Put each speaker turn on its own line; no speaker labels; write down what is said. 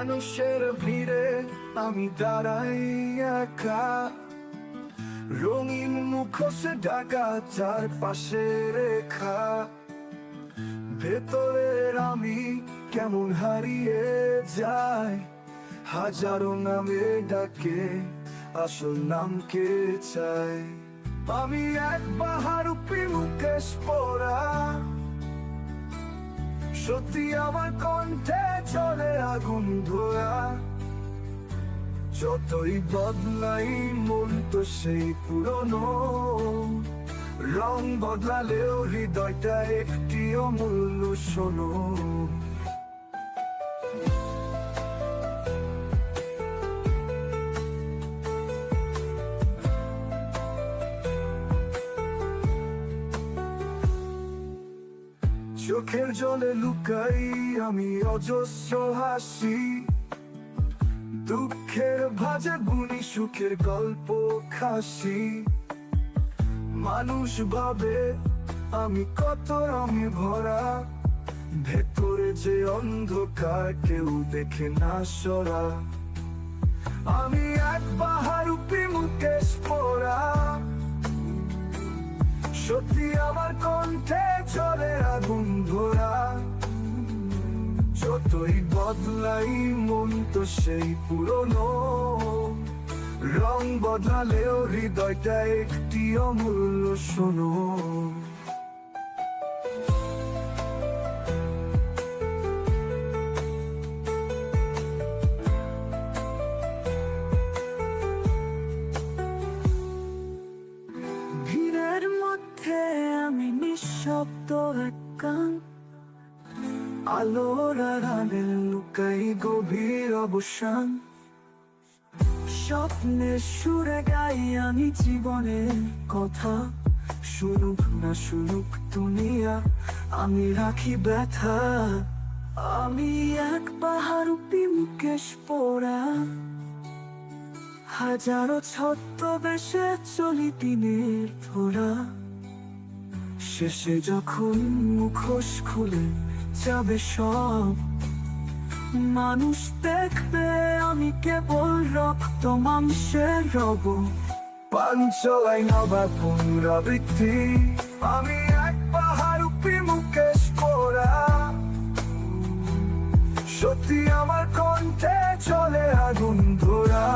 মানুষের ভিড়ে আমি দাঁড়াই একা, রঙিন মুখোশে ঢাকা চারপাশে রেখা। ভেতরের আমি কেমন হারিয়ে যায়, হাজারো নামে ডাকে আসল নাম কে চাই। আমি এক বাহারুপি মুকেশ পরা, সত্যি আমার কণ্ঠে চলে আগুন ধোয়া। যতই বদলাই মন তো সেই পুরনো, রং বদলালেও হৃদয়টা একটি অমূল্য শোনো। চোখের জলে লুকাই আমি অজস্র হাসি, দুঃখের ভাজে বুনি সুখের গল্প খাসি। মানুষ ভাবে আমি কত রঙে ভরা, ভেতরে যে অন্ধকার কেউ দেখে না সরা। আমি এক বাহারুপি মুকেশ পরা, সত্যি আমার কণ্ঠে চলে আগুন ধোয়া। যতই বদলাই মন তো সেই পুরনো, রং বদলালেও হৃদয়টা একটি অমূল্য শোনো। ভিড়ের মধ্যে আমি নিঃশব্দ এক গান, আলোর আড়ালে লুকাই গভীর অবসান। স্বপ্নের সুরে গাই আমি জীবনের কথা, শুনুক না শুনুক দুনিয়া আমি রাখি ব্যথা। আমি এক বাহারুপি মুকেশ পরা, হাজারো ছদ্মবেশে চলি দিনের ধরা। শেষে যখন মুখোশ খুলে যাবে সব, মানুষ দেখবে আমি কেবল রক্ত মাংসের রব। পাঞ্চলাই নবা পুনরাবৃত্তি, আমি এক বাহারুপি মুকেশ পরা, সত্যি আমার কণ্ঠে চলে আগুন ধোয়া।